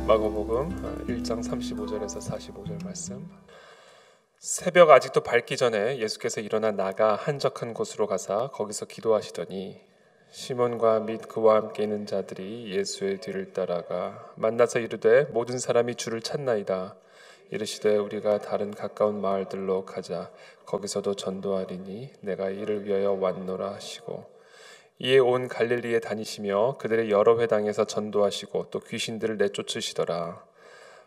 마가복음 1장 35절에서 45절 말씀. 새벽 아직도 밝기 전에 예수께서 일어나 나가 한적한 곳으로 가사 거기서 기도하시더니 시몬과 및 그와 함께 있는 자들이 예수의 뒤를 따라가 만나서 이르되 모든 사람이 주를 찾나이다. 이르시되 우리가 다른 가까운 마을들로 가자. 거기서도 전도하리니 내가 이를 위하여 왔노라 하시고, 이에 온 갈릴리에 다니시며 그들의 여러 회당에서 전도하시고 또 귀신들을 내쫓으시더라.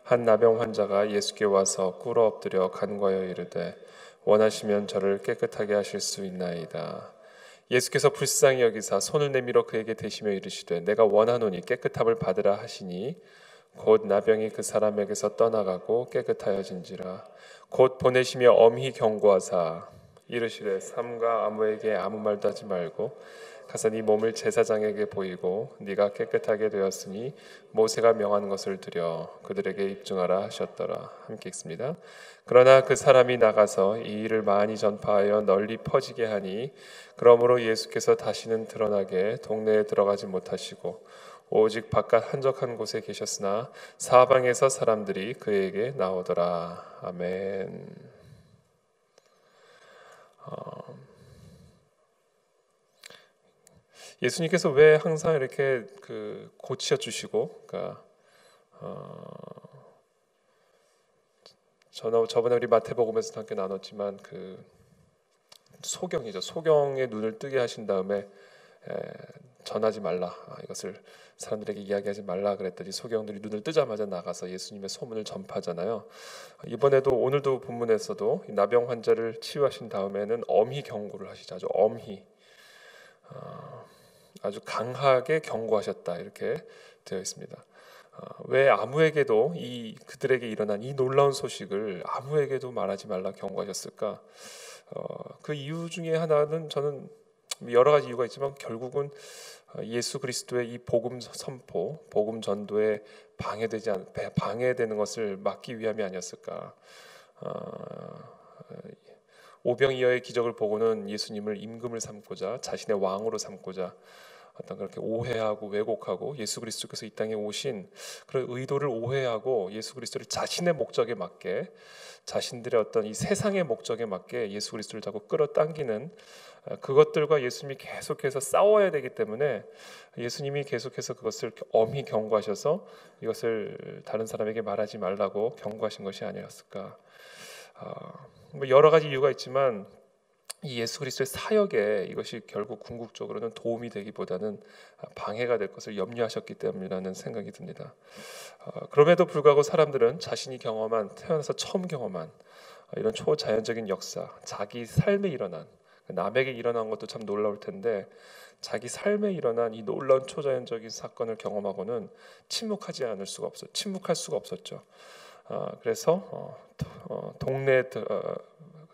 한 나병 환자가 예수께 와서 꿇어 엎드려 간과하여 이르되 원하시면 저를 깨끗하게 하실 수 있나이다. 예수께서 불쌍히 여기사 손을 내밀어 그에게 대시며 이르시되 내가 원하노니 깨끗함을 받으라 하시니 곧 나병이 그 사람에게서 떠나가고 깨끗하여진지라. 곧 보내시며 엄히 경고하사 이르시되 삼가 아무에게 아무 말도 하지 말고 가서 네 몸을 제사장에게 보이고 네가 깨끗하게 되었으니 모세가 명한 것을 드려 그들에게 입증하라 하셨더라. 함께 읽습니다. 그러나 그 사람이 나가서 이 일을 많이 전파하여 널리 퍼지게 하니 그러므로 예수께서 다시는 드러나게 동네에 들어가지 못하시고 오직 바깥 한적한 곳에 계셨으나 사방에서 사람들이 그에게 나오더라. 아멘. 예수님께서 왜 항상 이렇게 고쳐 주시고, 그러니까 저번에 우리 마태복음에서 함께 나눴지만 소경이죠. 소경의 눈을 뜨게 하신 다음에 전하지 말라. 이것을 사람들에게 이야기하지 말라 그랬더니 소경들이 눈을 뜨자마자 나가서 예수님의 소문을 전파하잖아요. 이번에도 오늘도 본문에서도 나병 환자를 치유하신 다음에는 엄히 경고를 하시죠. 아주 엄히. 아주 강하게 경고하셨다 이렇게 되어 있습니다. 왜 아무에게도 그들에게 일어난 이 놀라운 소식을 아무에게도 말하지 말라 경고하셨을까? 그 이유 중에 하나는 저는 여러 가지 이유가 있지만 결국은 예수 그리스도의 이 복음 선포, 복음 전도에 방해되는 것을 막기 위함이 아니었을까? 오병이어의 기적을 보고는 예수님을 임금을 삼고자 자신의 왕으로 삼고자 어떤 그렇게 오해하고 왜곡하고 예수 그리스도께서 이 땅에 오신 그런 의도를 오해하고 예수 그리스도를 자신의 목적에 맞게 자신들의 어떤 이 세상의 목적에 맞게 예수 그리스도를 자꾸 끌어당기는 그것들과 예수님이 계속해서 싸워야 되기 때문에 예수님이 계속해서 그것을 엄히 경고하셔서 이것을 다른 사람에게 말하지 말라고 경고하신 것이 아니었을까. 여러 가지 이유가 있지만 이 예수 그리스도의 사역에 이것이 결국 궁극적으로는 도움이 되기보다는 방해가 될 것을 염려하셨기 때문이라는 생각이 듭니다. 그럼에도 불구하고 사람들은 자신이 태어나서 처음 경험한 이런 초자연적인 역사, 자기 삶에 일어난, 남에게 일어난 것도 참 놀라울 텐데 자기 삶에 일어난 이 놀라운 초자연적인 사건을 경험하고는 침묵할 수가 없었죠.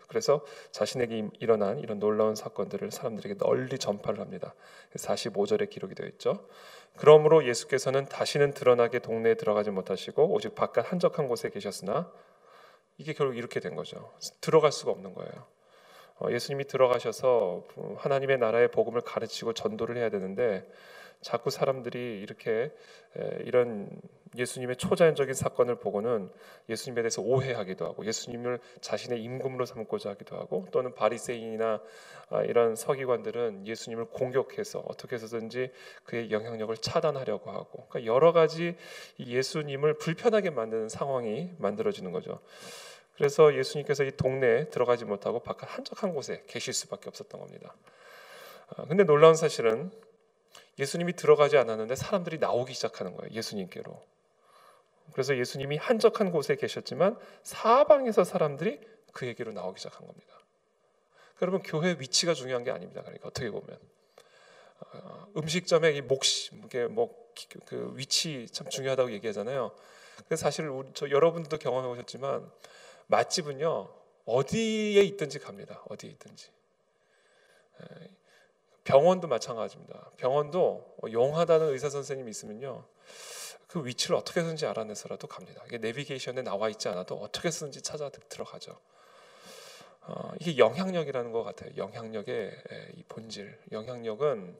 그래서 자신에게 일어난 이런 놀라운 사건들을 사람들에게 널리 전파를 합니다. 45절에 기록이 되어 있죠. 그러므로 예수께서는 다시는 드러나게 동네에 들어가지 못하시고 오직 바깥 한적한 곳에 계셨으나 이게 결국 이렇게 된 거죠. 들어갈 수가 없는 거예요. 예수님이 들어가셔서 하나님의 나라의 복음을 가르치고 전도를 해야 되는데 자꾸 사람들이 이렇게 이런 예수님의 초자연적인 사건을 보고는 예수님에 대해서 오해하기도 하고 예수님을 자신의 임금으로 삼고자 하기도 하고 또는 바리새인이나 이런 서기관들은 예수님을 공격해서 어떻게 해서든지 그의 영향력을 차단하려고 하고, 그러니까 여러 가지 예수님을 불편하게 만드는 상황이 만들어지는 거죠. 그래서 예수님께서 이 동네에 들어가지 못하고 바깥 한적한 곳에 계실 수밖에 없었던 겁니다. 근데 놀라운 사실은 예수님이 들어가지 않았는데 사람들이 나오기 시작하는 거예요. 예수님께로. 그래서 예수님이 한적한 곳에 계셨지만 사방에서 사람들이 그에게로 나오기 시작한 겁니다. 여러분, 교회 위치가 중요한 게 아닙니다. 그러니까 어떻게 보면 음식점의 그 위치 참 중요하다고 얘기하잖아요. 그래서 사실 여러분들도 경험해 보셨지만 맛집은요 어디에 있든지 갑니다. 어디에 있든지. 병원도 마찬가지입니다. 병원도 용하다는 의사 선생님이 있으면요 그 위치를 어떻게 해서든지 알아내서라도 갑니다. 이게 내비게이션에 나와 있지 않아도 어떻게 해서든지 찾아 들어가죠. 이게 영향력이라는 것 같아요. 영향력의 이 본질. 영향력은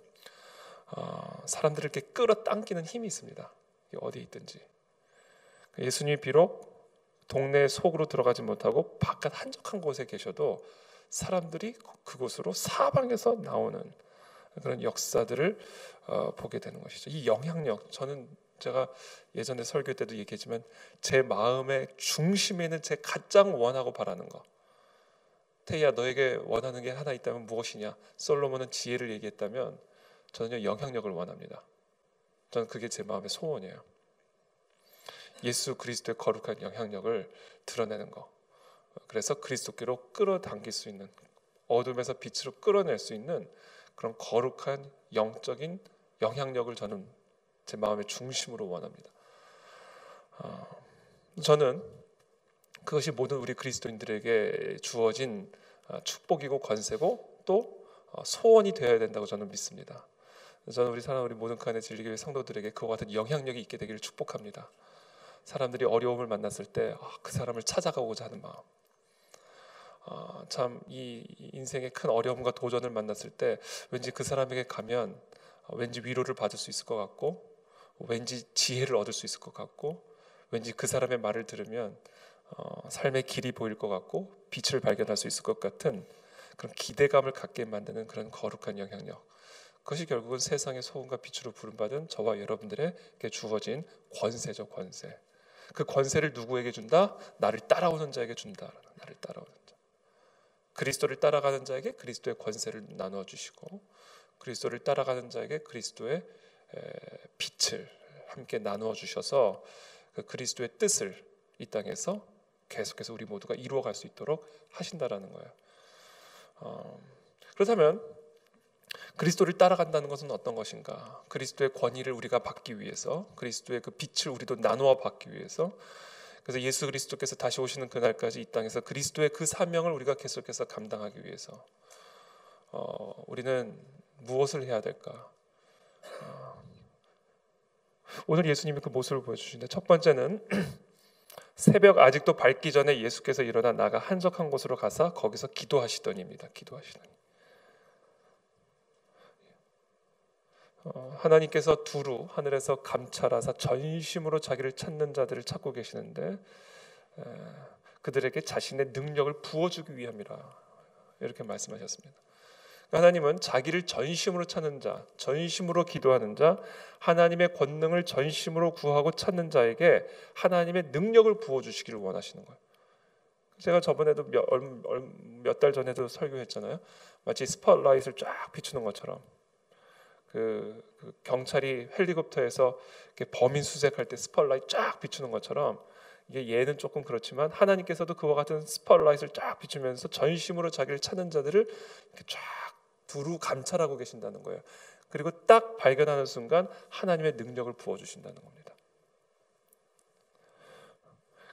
사람들을 이렇게 끌어당기는 힘이 있습니다. 어디에 있든지. 예수님이 비록 동네 속으로 들어가지 못하고 바깥 한적한 곳에 계셔도 사람들이 그곳으로 사방에서 나오는 그런 역사들을 보게 되는 것이죠. 이 영향력, 저는 제가 예전에 설교 때도 얘기했지만 제 마음의 중심에 있는 제 가장 원하고 바라는 거, 태희야 너에게 원하는 게 하나 있다면 무엇이냐? 솔로몬은 지혜를 얘기했다면 저는요 영향력을 원합니다. 저는 그게 제 마음의 소원이에요. 예수 그리스도의 거룩한 영향력을 드러내는 거. 그래서 그리스도께로 끌어당길 수 있는, 어둠에서 빛으로 끌어낼 수 있는 그런 거룩한 영적인 영향력을 저는 제 마음의 중심으로 원합니다. 저는 그것이 모든 우리 그리스도인들에게 주어진 축복이고 권세고 또 소원이 되어야 된다고 저는 믿습니다. 저는 우리 사랑하는 우리 모든 칸의 진리교회 성도들에게 그와 같은 영향력이 있게 되기를 축복합니다. 사람들이 어려움을 만났을 때 그 사람을 찾아가고자 하는 마음, 참 이 인생의 큰 어려움과 도전을 만났을 때 왠지 그 사람에게 가면 왠지 위로를 받을 수 있을 것 같고, 왠지 지혜를 얻을 수 있을 것 같고, 왠지 그 사람의 말을 들으면 삶의 길이 보일 것 같고 빛을 발견할 수 있을 것 같은 그런 기대감을 갖게 만드는 그런 거룩한 영향력, 그것이 결국은 세상의 소금과 빛으로 부름받은 저와 여러분들에게 주어진 권세죠. 권세. 그 권세를 누구에게 준다? 나를 따라오는 자에게 준다. 나를 따라오는 자, 그리스도를 따라가는 자에게 그리스도의 권세를 나누어 주시고, 그리스도를 따라가는 자에게 그리스도의 빛을 함께 나누어 주셔서 그 그리스도의 뜻을 이 땅에서 계속해서 우리 모두가 이루어갈 수 있도록 하신다라는 거예요. 그렇다면 그리스도를 따라간다는 것은 어떤 것인가? 그리스도의 권위를 우리가 받기 위해서, 그리스도의 그 빛을 우리도 나누어 받기 위해서, 그래서 예수 그리스도께서 다시 오시는 그날까지 이 땅에서 그리스도의 그 사명을 우리가 계속해서 감당하기 위해서 우리는 무엇을 해야 될까? 오늘 예수님이 그 모습을 보여주시는데, 첫 번째는 새벽 아직도 밝기 전에 예수께서 일어나 나가 한적한 곳으로 가서 거기서 기도하시더니입니다. 기도하시더니. 하나님께서 두루 하늘에서 감찰하사 전심으로 자기를 찾는 자들을 찾고 계시는데 그들에게 자신의 능력을 부어주기 위함이라, 이렇게 말씀하셨습니다. 하나님은 자기를 전심으로 찾는 자, 전심으로 기도하는 자, 하나님의 권능을 전심으로 구하고 찾는 자에게 하나님의 능력을 부어주시기를 원하시는 거예요. 제가 저번에도 몇 달 전에도 설교했잖아요. 마치 스팟라이트를 쫙 비추는 것처럼 그 경찰이 헬리콥터에서 이렇게 범인 수색할 때 스팟라이트 쫙 비추는 것처럼, 이게 얘는 조금 그렇지만 하나님께서도 그와 같은 스팟라이트를 쫙 비추면서 전심으로 자기를 찾는 자들을 이렇게 쫙 두루 감찰하고 계신다는 거예요. 그리고 딱 발견하는 순간 하나님의 능력을 부어주신다는 겁니다.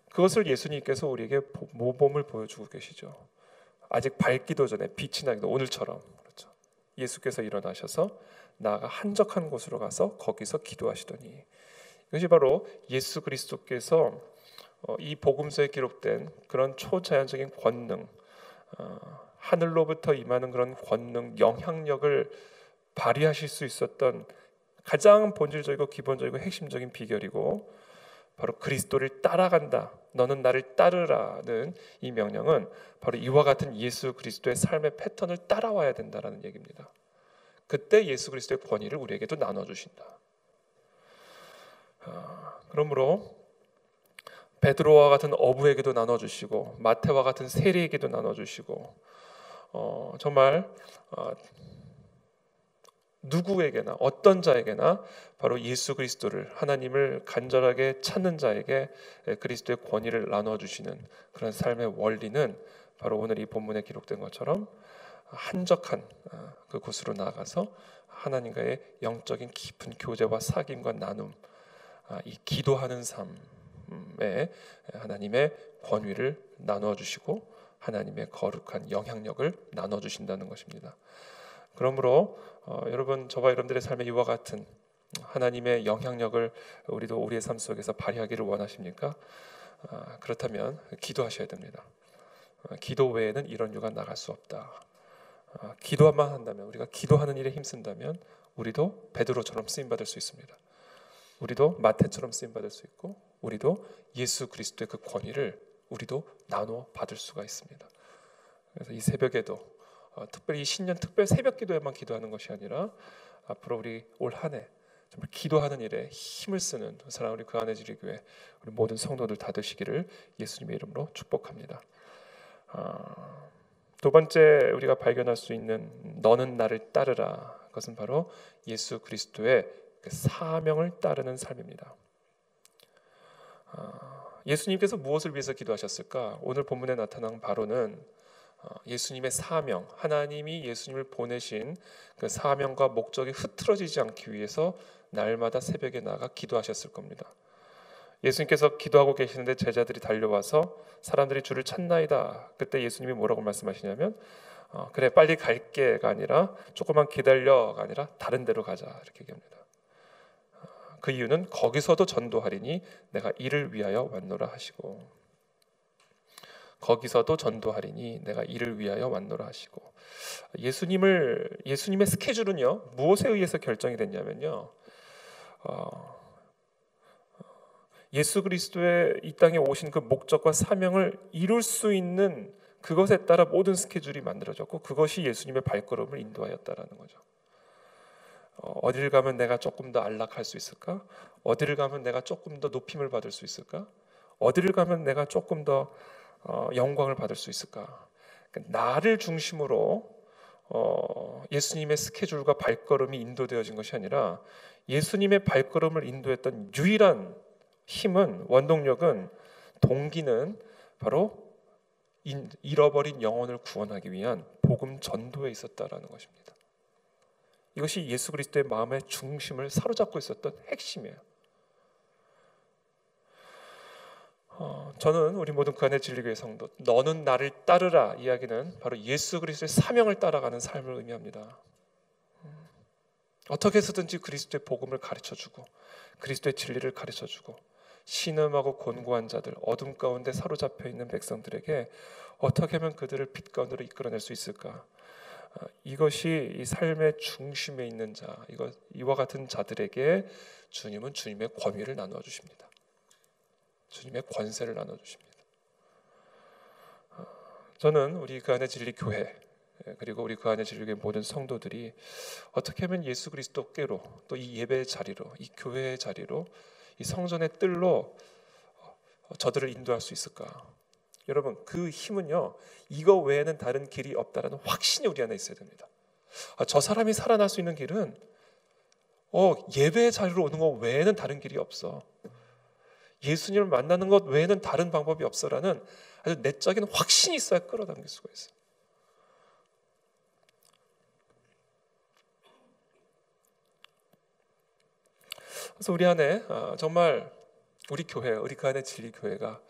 그것을 예수님께서 우리에게 모범을 보여주고 계시죠. 아직 밝기도 전에 빛이 나기도, 오늘처럼 그렇죠. 예수께서 일어나셔서 나아가 한적한 곳으로 가서 거기서 기도하시더니, 이것이 바로 예수 그리스도께서 이 복음서에 기록된 그런 초자연적인 권능, 하늘로부터 임하는 그런 권능, 영향력을 발휘하실 수 있었던 가장 본질적이고 기본적이고 핵심적인 비결이고, 바로 그리스도를 따라간다, 너는 나를 따르라는 이 명령은 바로 이와 같은 예수 그리스도의 삶의 패턴을 따라와야 된다라는 얘기입니다. 그때 예수 그리스도의 권위를 우리에게도 나눠주신다. 그러므로 베드로와 같은 어부에게도 나눠주시고, 마태와 같은 세리에게도 나눠주시고, 정말 누구에게나 어떤 자에게나 바로 예수 그리스도를, 하나님을 간절하게 찾는 자에게 그리스도의 권위를 나눠주시는 그런 삶의 원리는 바로 오늘 이 본문에 기록된 것처럼 한적한 그곳으로 나아가서 하나님과의 영적인 깊은 교제와 사귐과 나눔, 이 기도하는 삶에 하나님의 권위를 나눠주시고 하나님의 거룩한 영향력을 나눠주신다는 것입니다. 그러므로 여러분, 저와 여러분들의 삶에 이와 같은 하나님의 영향력을 우리도 우리의 삶 속에서 발휘하기를 원하십니까? 그렇다면 기도하셔야 됩니다. 기도 외에는 이런 유가 나갈 수 없다. 기도만 한다면, 우리가 기도하는 일에 힘쓴다면 우리도 베드로처럼 쓰임받을 수 있습니다. 우리도 마태처럼 쓰임받을 수 있고, 우리도 예수 그리스도의 그 권위를 우리도 나눠 받을 수가 있습니다. 그래서 이 새벽에도 특별히 이 신년 특별 새벽 기도에만 기도하는 것이 아니라 앞으로 우리 올 한 해 정말 기도하는 일에 힘을 쓰는 사랑하는 우리 그 안에 지리교회 우리 모든 성도들 다 되시기를 예수님의 이름으로 축복합니다. 두 번째 우리가 발견할 수 있는 너는 나를 따르라, 그것은 바로 예수 그리스도의 그 사명을 따르는 삶입니다. 예수님께서 무엇을 위해서 기도하셨을까? 오늘 본문에 나타난 바로는 예수님의 사명, 하나님이 예수님을 보내신 그 사명과 목적이 흐트러지지 않기 위해서 날마다 새벽에 나가 기도하셨을 겁니다. 예수님께서 기도하고 계시는데 제자들이 달려와서 사람들이 주를 찾나이다. 그때 예수님이 뭐라고 말씀하시냐면 그래 빨리 갈게가 아니라 조금만 기다려가 아니라 다른 데로 가자 이렇게 얘기합니다. 그 이유는 거기서도 전도하리니 내가 이를 위하여 왔노라 하시고, 거기서도 전도하리니 내가 이를 위하여 왔노라 하시고, 예수님의 스케줄은요 무엇에 의해서 결정이 됐냐면요, 예수 그리스도의 이 땅에 오신 그 목적과 사명을 이룰 수 있는 그것에 따라 모든 스케줄이 만들어졌고 그것이 예수님의 발걸음을 인도하였다라는 거죠. 어디를 가면 내가 조금 더 안락할 수 있을까? 어디를 가면 내가 조금 더 높임을 받을 수 있을까? 어디를 가면 내가 조금 더 영광을 받을 수 있을까? 그러니까 나를 중심으로 예수님의 스케줄과 발걸음이 인도되어진 것이 아니라 예수님의 발걸음을 인도했던 유일한 힘은, 원동력은, 동기는 바로 잃어버린 영혼을 구원하기 위한 복음 전도에 있었다라는 것입니다. 이것이 예수 그리스도의 마음의 중심을 사로잡고 있었던 핵심이에요. 저는 우리 모든 그 안에 진리교회 성도, 너는 나를 따르라 이야기는 바로 예수 그리스도의 사명을 따라가는 삶을 의미합니다. 어떻게 해서든지 그리스도의 복음을 가르쳐주고 그리스도의 진리를 가르쳐주고 신음하고 곤고한 자들, 어둠 가운데 사로잡혀 있는 백성들에게 어떻게 하면 그들을 빛 가운데로 이끌어낼 수 있을까? 이것이 이 삶의 중심에 있는 자, 이와 같은 자들에게 주님은 주님의 권위를 나누어 주십니다. 주님의 권세를 나눠 주십니다. 저는 우리 그 안에 진리 교회, 그리고 우리 그 안에 진리 교회 모든 성도들이 어떻게 하면 예수 그리스도께로, 또 이 예배의 자리로, 이 교회의 자리로, 이 성전의 뜰로 저들을 인도할 수 있을까? 여러분, 그 힘은요, 이거 외에는 다른 길이 없다라는 확신이 우리 안에 있어야 됩니다. 저 사람이 살아날 수 있는 길은 예배의 자리로 오는 것 외에는 다른 길이 없어. 예수님을 만나는 것 외에는 다른 방법이 없어라는 아주 내적인 확신이 있어야 끌어당길 수가 있어요. 그래서 우리 안에 정말 우리 교회, 우리 그 안에 진리 교회가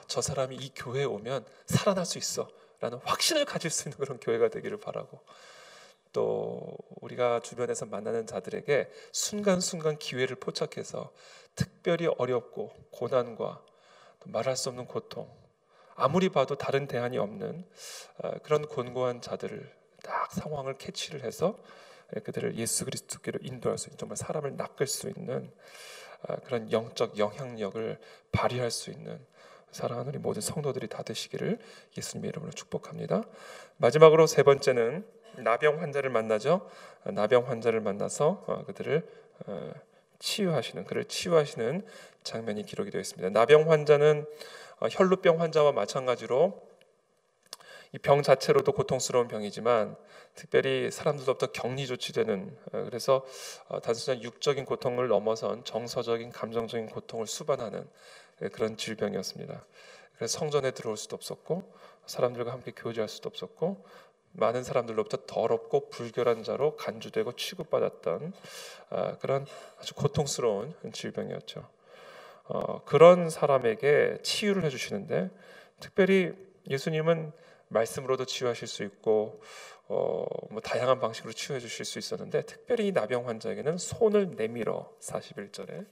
저 사람이 이 교회에 오면 살아날 수 있어 라는 확신을 가질 수 있는 그런 교회가 되기를 바라고, 또 우리가 주변에서 만나는 자들에게 순간순간 기회를 포착해서 특별히 어렵고 고난과 말할 수 없는 고통, 아무리 봐도 다른 대안이 없는 그런 곤고한 자들을 딱 상황을 캐치를 해서 그들을 예수 그리스도께로 인도할 수 있는, 정말 사람을 낚을 수 있는 그런 영적 영향력을 발휘할 수 있는 사랑하는 우리 모든 성도들이 다 되시기를 예수님의 이름으로 축복합니다. 마지막으로 세 번째는 나병 환자를 만나죠. 나병 환자를 만나서 그들을 치유하시는 장면이 기록이 되어 있습니다. 나병 환자는 혈루병 환자와 마찬가지로 이 병 자체로도 고통스러운 병이지만 특별히 사람들로부터 격리 조치되는, 그래서 단순한 육적인 고통을 넘어선 정서적인 감정적인 고통을 수반하는 그런 질병이었습니다. 그래서 성전에 들어올 수도 없었고 사람들과 함께 교제할 수도 없었고 많은 사람들로부터 더럽고 불결한 자로 간주되고 취급받았던 그런 아주 고통스러운 질병이었죠. 그런 사람에게 치유를 해주시는데, 특별히 예수님은 말씀으로도 치유하실 수 있고 다양한 방식으로 치유해 주실 수 있었는데, 특별히 이 나병 환자에게는 손을 내밀어 41절에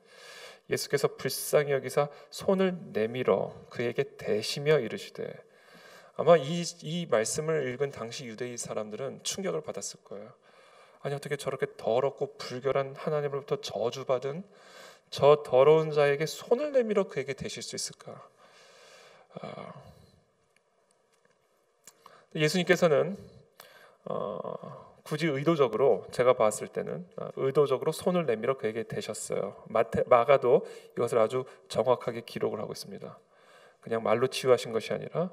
예수께서 불쌍히 여기사 손을 내밀어 그에게 대시며 이르시되, 아마 이 말씀을 읽은 당시 유대인 사람들은 충격을 받았을 거예요. 아니 어떻게 저렇게 더럽고 불결한 하나님으로부터 저주받은 저 더러운 자에게 손을 내밀어 그에게 대실 수 있을까? 예수님께서는 굳이 의도적으로, 제가 봤을 때는 의도적으로 손을 내밀어 그에게 대셨어요. 마가도 이것을 아주 정확하게 기록을 하고 있습니다. 그냥 말로 치유하신 것이 아니라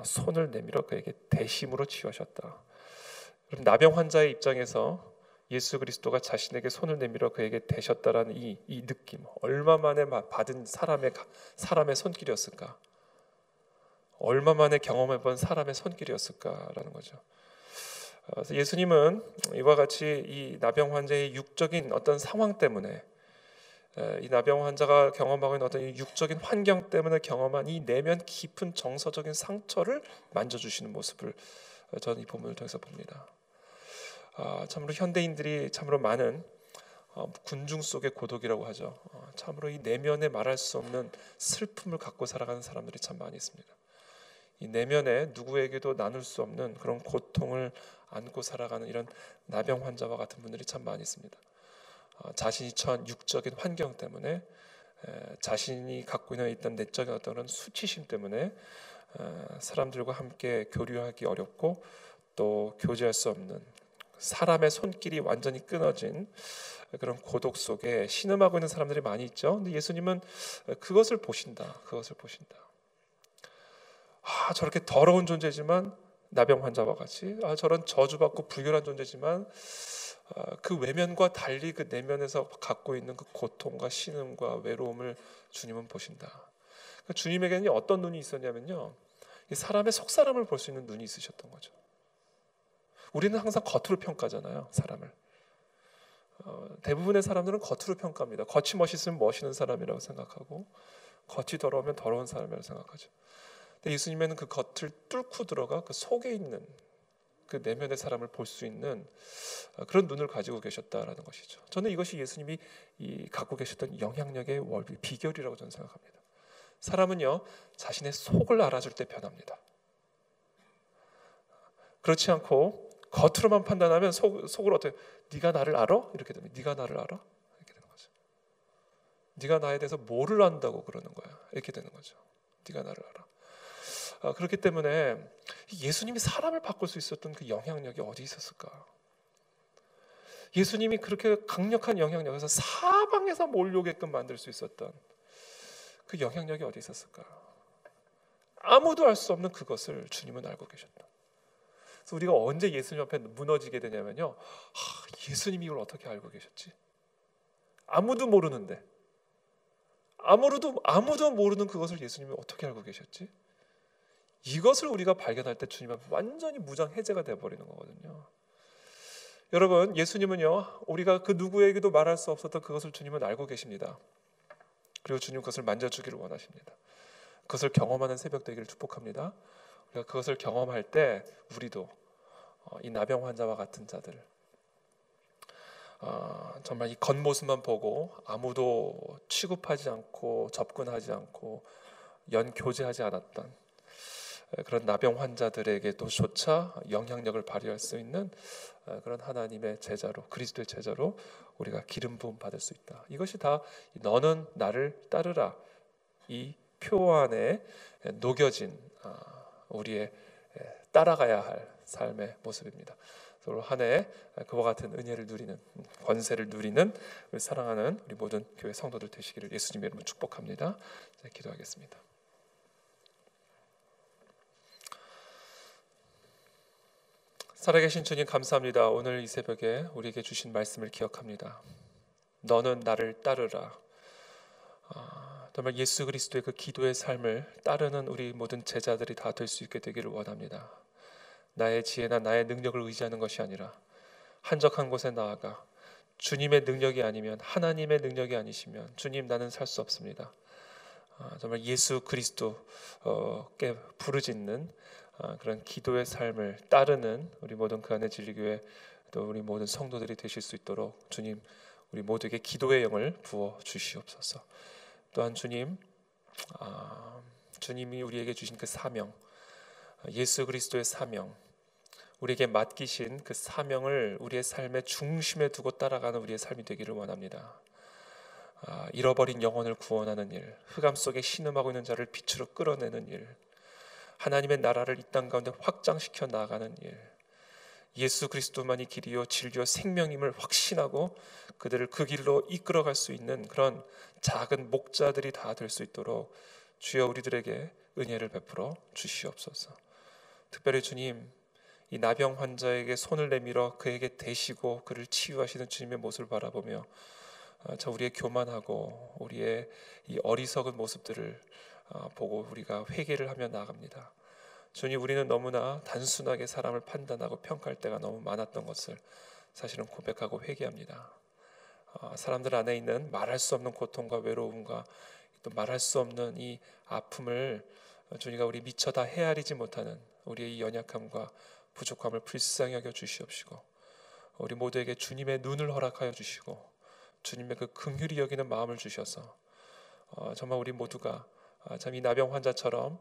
손을 내밀어 그에게 대심으로 치유하셨다. 그럼 나병 환자의 입장에서 예수 그리스도가 자신에게 손을 내밀어 그에게 대셨다라는 이 느낌, 얼마 만에 받은 사람의 손길이었을까? 얼마 만에 경험해본 사람의 손길이었을까라는 거죠. 그래서 예수님은 이와 같이 이 나병 환자의 육적인 어떤 상황 때문에, 이 나병 환자가 경험하고 있는 어떤 육적인 환경 때문에 경험한 이 내면 깊은 정서적인 상처를 만져주시는 모습을 저는 이 본문을 통해서 봅니다. 참으로 현대인들이 참으로 많은 군중 속의 고독이라고 하죠. 참으로 이 내면에 말할 수 없는 슬픔을 갖고 살아가는 사람들이 참 많이 있습니다. 이 내면에 누구에게도 나눌 수 없는 그런 고통을 안고 살아가는 이런 나병 환자와 같은 분들이 참 많이 있습니다. 자신이 처한 육적인 환경 때문에, 자신이 갖고 있는 어떤 내적인 어떤 그런 수치심 때문에 사람들과 함께 교류하기 어렵고 또 교제할 수 없는, 사람의 손길이 완전히 끊어진 그런 고독 속에 신음하고 있는 사람들이 많이 있죠. 근데 예수님은 그것을 보신다. 저렇게 더러운 존재지만, 나병 환자와 같이 저런 저주받고 불결한 존재지만 그 외면과 달리 그 내면에서 갖고 있는 그 고통과 신음과 외로움을 주님은 보신다. 그러니까 주님에게는 어떤 눈이 있었냐면요, 이 사람의 속사람을 볼 수 있는 눈이 있으셨던 거죠. 우리는 항상 겉으로 평가잖아요, 사람을. 대부분의 사람들은 겉으로 평가합니다. 겉이 멋있으면 멋있는 사람이라고 생각하고, 겉이 더러우면 더러운 사람이라고 생각하죠. 근데 예수님은 그 겉을 뚫고 들어가 그 속에 있는 그 내면의 사람을 볼 수 있는 그런 눈을 가지고 계셨다라는 것이죠. 저는 이것이 예수님이 갖고 계셨던 영향력의 비결이라고 저는 생각합니다. 사람은요, 자신의 속을 알아줄 때 변합니다. 그렇지 않고 겉으로만 판단하면 속을 어떻게, 네가 나를 알아? 이렇게 됩니다. 네가 나를 알아? 이렇게 되는 거죠. 네가 나에 대해서 뭐를 안다고 그러는 거야? 이렇게 되는 거죠. 네가 나를 알아. 그렇기 때문에 예수님이 사람을 바꿀 수 있었던 그 영향력이 어디 있었을까? 예수님이 그렇게 강력한 영향력에서 사방에서 몰려오게끔 만들 수 있었던 그 영향력이 어디 있었을까? 아무도 알 수 없는 그것을 주님은 알고 계셨다. 그래서 우리가 언제 예수님 앞에 무너지게 되냐면요, 예수님이 이걸 어떻게 알고 계셨지? 아무도 모르는데, 아무도 모르는 그것을 예수님이 어떻게 알고 계셨지? 이것을 우리가 발견할 때 주님은 완전히 무장해제가 되어버리는 거거든요. 여러분, 예수님은요, 우리가 그 누구에게도 말할 수 없었던 그것을 주님은 알고 계십니다. 그리고 주님 그것을 만져주기를 원하십니다. 그것을 경험하는 새벽 되기를 축복합니다. 우리가 그것을 경험할 때 우리도 이 나병 환자와 같은 자들, 정말 이 겉모습만 보고 아무도 취급하지 않고 접근하지 않고 교제하지 않았던 그런 나병 환자들에게도조차 영향력을 발휘할 수 있는 그런 하나님의 제자로, 그리스도의 제자로 우리가 기름 부음 받을 수 있다. 이것이 다 너는 나를 따르라, 이 표 안에 녹여진 우리의 따라가야 할 삶의 모습입니다. 서로 한 해 그와 같은 은혜를 누리는, 권세를 누리는 우리 사랑하는 우리 모든 교회 성도들 되시기를 예수님의 이름으로 축복합니다. 기도하겠습니다. 살아계신 주님, 감사합니다. 오늘 이 새벽에 우리에게 주신 말씀을 기억합니다. 너는 나를 따르라. 정말 예수 그리스도의 그 기도의 삶을 따르는 우리 모든 제자들이 다 될 수 있게 되기를 원합니다. 나의 지혜나 나의 능력을 의지하는 것이 아니라 한적한 곳에 나아가 주님의 능력이 아니면, 하나님의 능력이 아니시면 주님, 나는 살 수 없습니다. 정말 예수 그리스도께 부르짖는 그런 기도의 삶을 따르는 우리 모든 그 안의 진리교회, 또 우리 모든 성도들이 되실 수 있도록 주님, 우리 모두에게 기도의 영을 부어 주시옵소서. 또한 주님이 우리에게 주신 그 사명, 예수 그리스도의 사명, 우리에게 맡기신 그 사명을 우리의 삶의 중심에 두고 따라가는 우리의 삶이 되기를 원합니다. 잃어버린 영혼을 구원하는 일, 흑암 속에 신음하고 있는 자를 빛으로 끌어내는 일, 하나님의 나라를 이 땅 가운데 확장시켜 나가는 일, 예수 그리스도만이 길이요 진리요 생명임을 확신하고 그들을 그 길로 이끌어갈 수 있는 그런 작은 목자들이 다 될 수 있도록 주여 우리들에게 은혜를 베풀어 주시옵소서. 특별히 주님, 이 나병 환자에게 손을 내밀어 그에게 대시고 그를 치유하시는 주님의 모습을 바라보며 저 우리의 교만하고 우리의 이 어리석은 모습들을 보고 우리가 회개를 하며 나아갑니다. 주님, 우리는 너무나 단순하게 사람을 판단하고 평가할 때가 너무 많았던 것을 사실은 고백하고 회개합니다. 사람들 안에 있는 말할 수 없는 고통과 외로움과 또 말할 수 없는 이 아픔을 주님과 우리 미처 다 헤아리지 못하는 우리의 이 연약함과 부족함을 불쌍히 여겨 주시옵시고 우리 모두에게 주님의 눈을 허락하여 주시고 주님의 그 긍휼히 여기는 마음을 주셔서 정말 우리 모두가 참 이 나병 환자처럼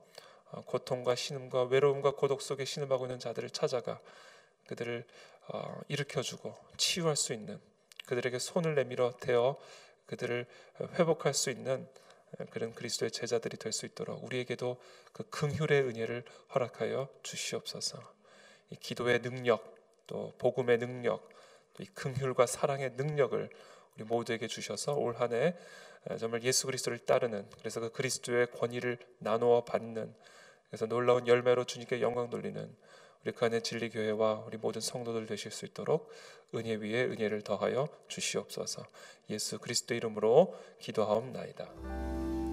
고통과 신음과 외로움과 고독 속에 신음하고 있는 자들을 찾아가 그들을 일으켜주고 치유할 수 있는, 그들에게 손을 내밀어 대어 그들을 회복할 수 있는 그런 그리스도의 제자들이 될 수 있도록 우리에게도 그 긍휼의 은혜를 허락하여 주시옵소서. 이 기도의 능력, 또 복음의 능력, 또 이 긍휼과 사랑의 능력을 우리 모두에게 주셔서 올 한 해 정말 예수 그리스도를 따르는, 그래서 그 그리스도의 권위를 나누어 받는, 그래서 놀라운 열매로 주님께 영광 돌리는 우리 그 안에 진리교회와 우리 모든 성도들 되실 수 있도록 은혜 위에 은혜를 더하여 주시옵소서. 예수 그리스도 이름으로 기도하옵나이다.